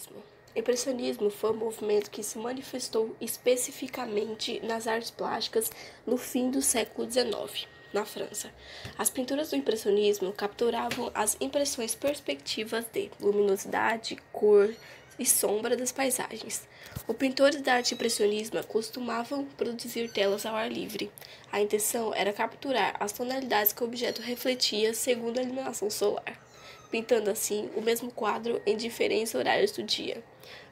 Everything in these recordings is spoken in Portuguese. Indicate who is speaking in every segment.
Speaker 1: Impressionismo. Impressionismo foi um movimento que se manifestou especificamente nas artes plásticas no fim do século XIX, na França. As pinturas do impressionismo capturavam as impressões perspectivas de luminosidade, cor e sombra das paisagens. Os pintores da arte impressionista costumavam produzir telas ao ar livre. A intenção era capturar as tonalidades que o objeto refletia segundo a iluminação solar, pintando assim o mesmo quadro em diferentes horários do dia.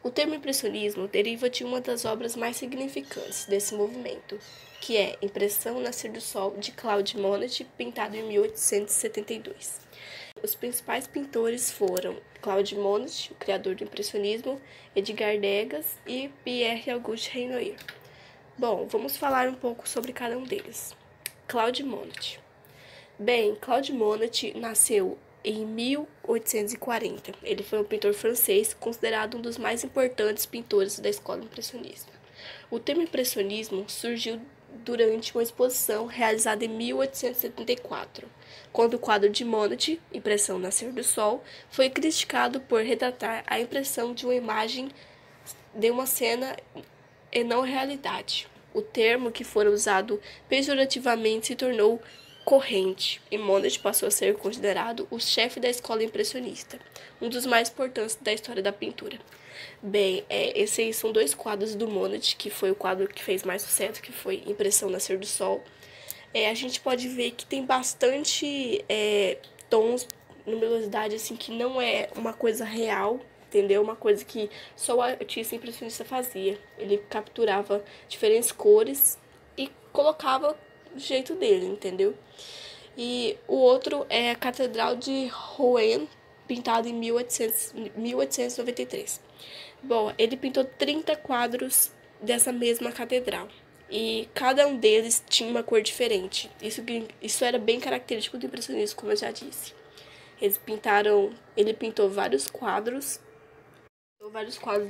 Speaker 1: O termo impressionismo deriva de uma das obras mais significantes desse movimento, que é Impressão Nascer do Sol, de Claude Monet, pintado em 1872. Os principais pintores foram Claude Monet, o criador do impressionismo, Edgar Degas e Pierre-Auguste Renoir. Bom, vamos falar um pouco sobre cada um deles. Claude Monet. Bem, Claude Monet nasceu em 1840. Ele foi um pintor francês, considerado um dos mais importantes pintores da escola impressionista. O termo impressionismo surgiu durante uma exposição realizada em 1874, quando o quadro de Monet, Impressão Nascer do Sol, foi criticado por retratar a impressão de uma imagem de uma cena e não realidade. O termo, que foi usado pejorativamente, se tornou corrente, e Monet passou a ser considerado o chefe da escola impressionista, um dos mais importantes da história da pintura. Bem, esses aí são dois quadros do Monet, que foi o quadro que fez mais sucesso, que foi Impressão Nascer do Sol. A gente pode ver que tem bastante tons, luminosidade, assim, que não é uma coisa real, entendeu? Uma coisa que só o artista impressionista fazia. Ele capturava diferentes cores e colocava do jeito dele, entendeu? E o outro é a Catedral de Rouen, pintado em 1893. Bom, ele pintou 30 quadros dessa mesma catedral, e cada um deles tinha uma cor diferente. Isso era bem característico do impressionismo, como eu já disse. Ele pintou vários quadros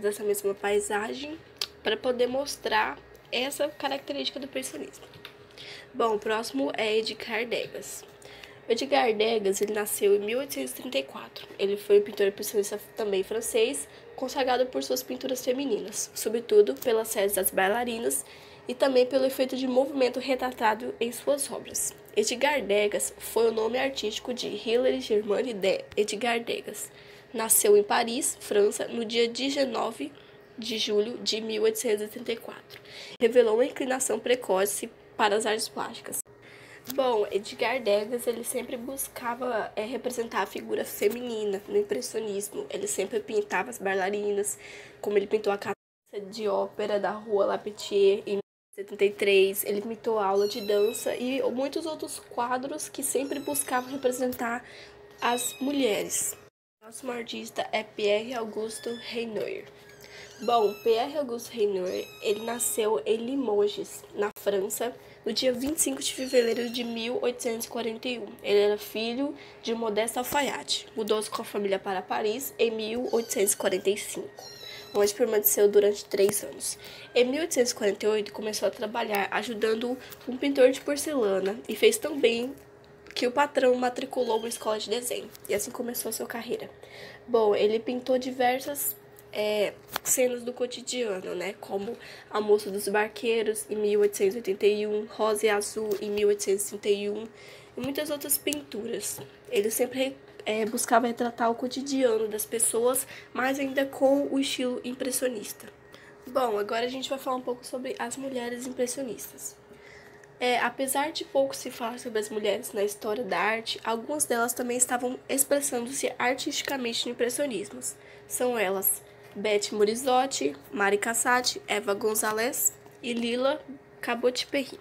Speaker 1: dessa mesma paisagem para poder mostrar essa característica do impressionismo. Bom, o próximo é Edgar Degas. Edgar Degas, ele nasceu em 1834. Ele foi um pintor impressionista também francês, consagrado por suas pinturas femininas, sobretudo pelas séries das bailarinas e também pelo efeito de movimento retratado em suas obras. Edgar Degas foi o nome artístico de Hilary Germaine de Edgar Degas. Nasceu em Paris, França, no dia 19 de julho de 1884. Revelou uma inclinação precoce para as artes plásticas. Bom, Edgar Degas, ele sempre buscava representar a figura feminina no impressionismo. Ele sempre pintava as bailarinas, como ele pintou a Casa de Ópera da Rua La Pitié em 1973. Ele pintou a aula de dança e muitos outros quadros que sempre buscavam representar as mulheres. O próximo artista é Pierre-Auguste Renoir. Bom, Pierre-Auguste Renoir, ele nasceu em Limoges, na França, no dia 25 de fevereiro de 1841. Ele era filho de um modesto alfaiate. Mudou-se com a família para Paris em 1845, onde permaneceu durante 3 anos. Em 1848, começou a trabalhar ajudando um pintor de porcelana e fez tão bem que o patrão matriculou uma escola de desenho, e assim começou a sua carreira. Bom, ele pintou diversas cenas do cotidiano, né? Como A Moça dos Barqueiros, em 1881, Rosa e Azul, em 1831, e muitas outras pinturas. Ele sempre buscava retratar o cotidiano das pessoas, mas ainda com o estilo impressionista. Bom, agora a gente vai falar um pouco sobre as mulheres impressionistas. Apesar de pouco se falar sobre as mulheres na história da arte, algumas delas também estavam expressando-se artisticamente no impressionismo. São elas Beth Morisot, Mary Cassatt, Eva González e Lila Cabot-Perry.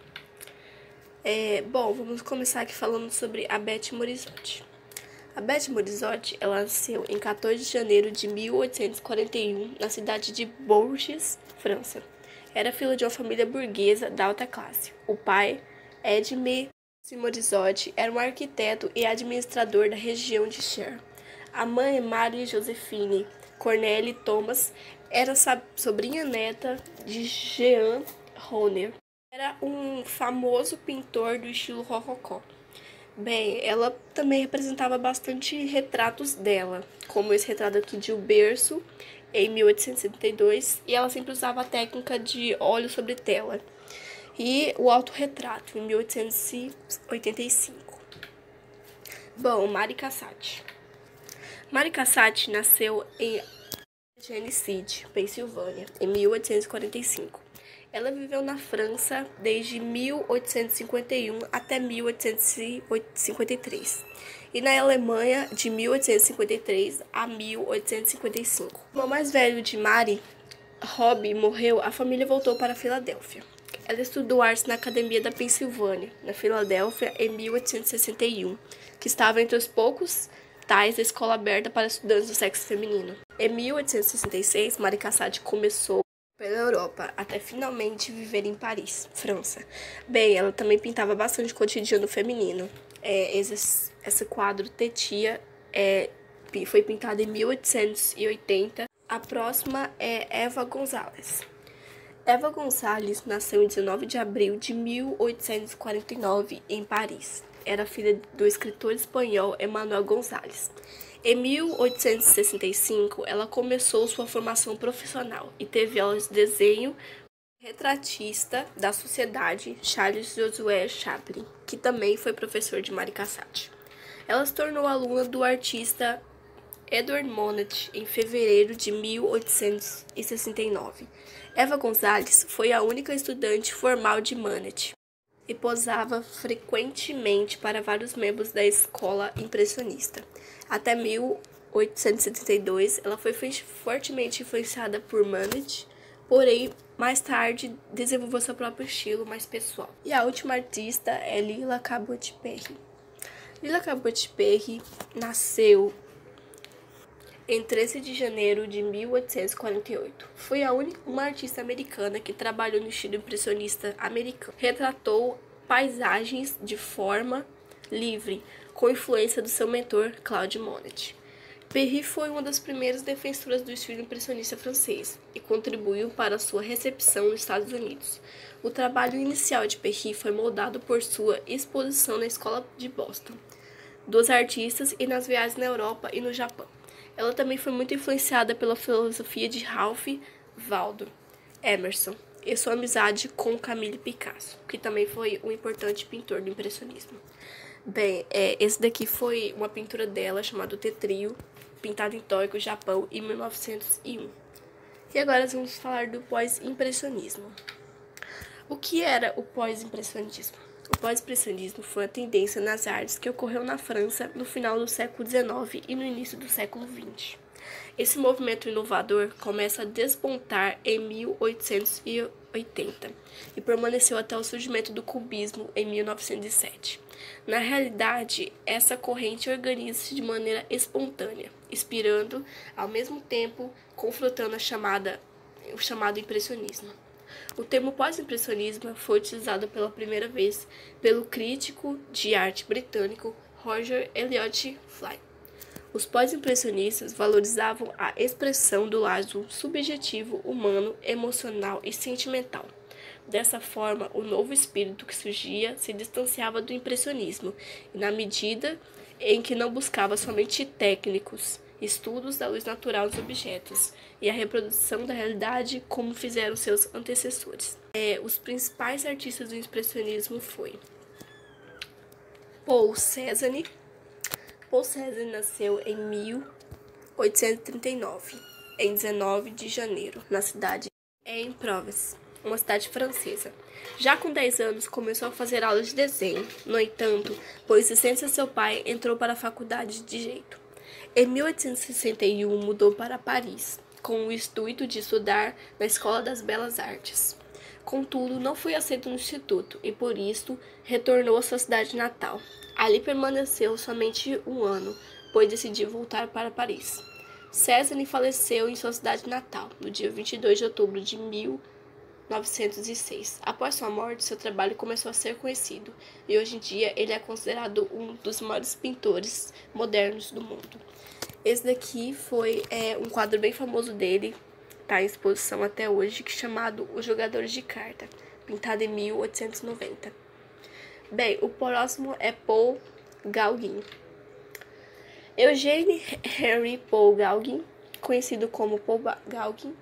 Speaker 1: Bom, vamos começar aqui falando sobre a Beth Morisot. A Beth Morisot, ela nasceu em 14 de janeiro de 1841 na cidade de Bourges, França. Era filha de uma família burguesa da alta classe. O pai, Edme Morisot, era um arquiteto e administrador da região de Cher. A mãe, Marie Josephine Cornélie Thomas, era sobrinha neta de Jean Renoir. Era um famoso pintor do estilo rococó. Bem, ela também representava bastante retratos dela, como esse retrato aqui de O Berço, em 1872, e ela sempre usava a técnica de óleo sobre tela. E o autorretrato, em 1885. Bom, Mary Cassatt. Mary Cassatt nasceu em Genesee, Pensilvânia, em 1845. Ela viveu na França desde 1851 até 1853 e na Alemanha de 1853 a 1855. O irmão mais velho de Mary, Robbie, morreu, a família voltou para Filadélfia. Ela estudou artes na Academia da Pensilvânia, na Filadélfia, em 1861, que estava entre os poucos tais da escola aberta para estudantes do sexo feminino. Em 1866, Mary Cassatt começou pela Europa, até finalmente viver em Paris, França. Bem, ela também pintava bastante cotidiano feminino. Esse quadro Tetia foi pintado em 1880. A próxima é Eva González. Eva González nasceu em 19 de abril de 1849 em Paris. Era filha do escritor espanhol Emmanuel González. Em 1865, ela começou sua formação profissional e teve aulas de desenho com o retratista da sociedade Charles Josué Chaplin, que também foi professor de Mary Cassatt. Ela se tornou aluna do artista Edward Monet em fevereiro de 1869. Eva González foi a única estudante formal de Monet e posava frequentemente para vários membros da escola impressionista. Até 1872, ela foi fortemente influenciada por Monet, porém, mais tarde, desenvolveu seu próprio estilo mais pessoal. E a última artista é Lila Cabot-Perry. Lila Cabot-Perry nasceu em 13 de janeiro de 1848. Foi uma artista americana que trabalhou no estilo impressionista americano. Retratou paisagens de forma livre, com influência do seu mentor Claude Monet. Perry foi uma das primeiras defensoras do estilo impressionista francês e contribuiu para sua recepção nos Estados Unidos. O trabalho inicial de Perry foi moldado por sua exposição na Escola de Boston, dos artistas e nas viagens na Europa e no Japão. Ela também foi muito influenciada pela filosofia de Ralph Waldo Emerson e sua amizade com Camille Picasso, que também foi um importante pintor do impressionismo. Bem, esse daqui foi uma pintura dela chamada Tetrio, pintada em Tóquio, Japão, em 1901. E agora vamos falar do pós-impressionismo. O que era o pós-impressionismo? O pós-impressionismo foi uma tendência nas artes que ocorreu na França no final do século XIX e no início do século XX. Esse movimento inovador começa a despontar em 1880 e permaneceu até o surgimento do cubismo em 1907. Na realidade, essa corrente organiza-se de maneira espontânea, inspirando, ao mesmo tempo, confrontando o chamado impressionismo. O termo pós-impressionismo foi utilizado pela primeira vez pelo crítico de arte britânico Roger Elliot Fly. Os pós-impressionistas valorizavam a expressão do lado subjetivo, humano, emocional e sentimental. Dessa forma, o novo espírito que surgia se distanciava do impressionismo, e na medida em que não buscava somente técnicos estudos da luz natural dos objetos e a reprodução da realidade como fizeram seus antecessores. Os principais artistas do expressionismo foi Paul Cézanne. Paul Cézanne nasceu em 1839, em 19 de janeiro, na cidade em Provence, uma cidade francesa. Já com 10 anos, começou a fazer aulas de desenho. No entanto, por insistência de seu pai, entrou para a faculdade de Direito. Em 1861, mudou para Paris, com o intuito de estudar na Escola das Belas Artes. Contudo, não foi aceito no instituto e, por isso, retornou à sua cidade natal. Ali permaneceu somente um ano, pois decidiu voltar para Paris. Cézanne faleceu em sua cidade natal, no dia 22 de outubro de 1906. Após sua morte, seu trabalho começou a ser conhecido, e hoje em dia ele é considerado um dos maiores pintores modernos do mundo. Esse daqui foi um quadro bem famoso dele, está em exposição até hoje, que é chamado Os Jogadores de Carta, pintado em 1890. Bem, o próximo é Paul Gauguin. Eugène Henri Paul Gauguin conhecido como Paul Gauguin,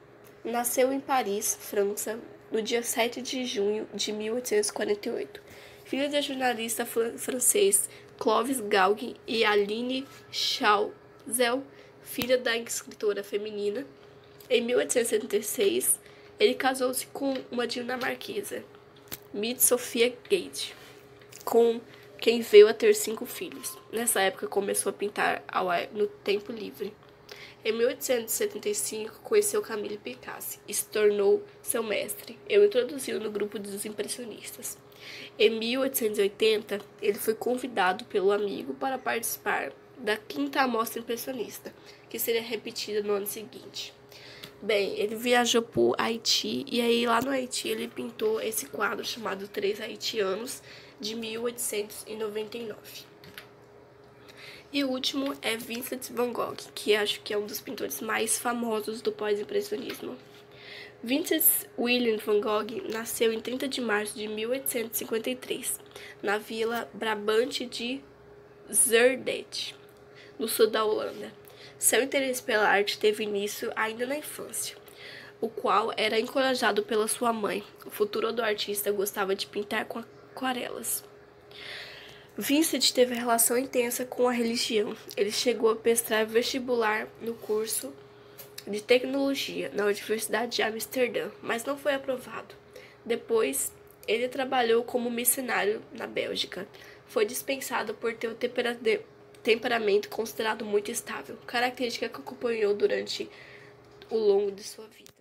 Speaker 1: nasceu em Paris, França, no dia 7 de junho de 1848. Filho do jornalista francês Clovis Gauguin e Aline Chauzel, filha da escritora feminina. Em 1876, ele casou-se com uma dinamarquesa, Mette Sophia Gade, com quem veio a ter 5 filhos. Nessa época, começou a pintar no tempo livre. Em 1875, conheceu Camille Picasso e se tornou seu mestre. Ele o introduziu no grupo dos impressionistas. Em 1880, ele foi convidado pelo amigo para participar da 5ª Amostra Impressionista, que seria repetida no ano seguinte. Bem, ele viajou para o Haiti e aí lá no Haiti ele pintou esse quadro chamado Três Haitianos, de 1899. E o último é Vincent van Gogh, que acho que é um dos pintores mais famosos do pós-impressionismo. Vincent William van Gogh nasceu em 30 de março de 1853, na vila Brabante de Zundert, no sul da Holanda. Seu interesse pela arte teve início ainda na infância, o qual era encorajado pela sua mãe. O futuro do artista gostava de pintar com aquarelas. Vincent teve relação intensa com a religião. Ele chegou a prestar vestibular no curso de tecnologia na Universidade de Amsterdã, mas não foi aprovado. Depois, ele trabalhou como missionário na Bélgica. Foi dispensado por ter o temperamento considerado muito estável, característica que acompanhou durante o longo de sua vida.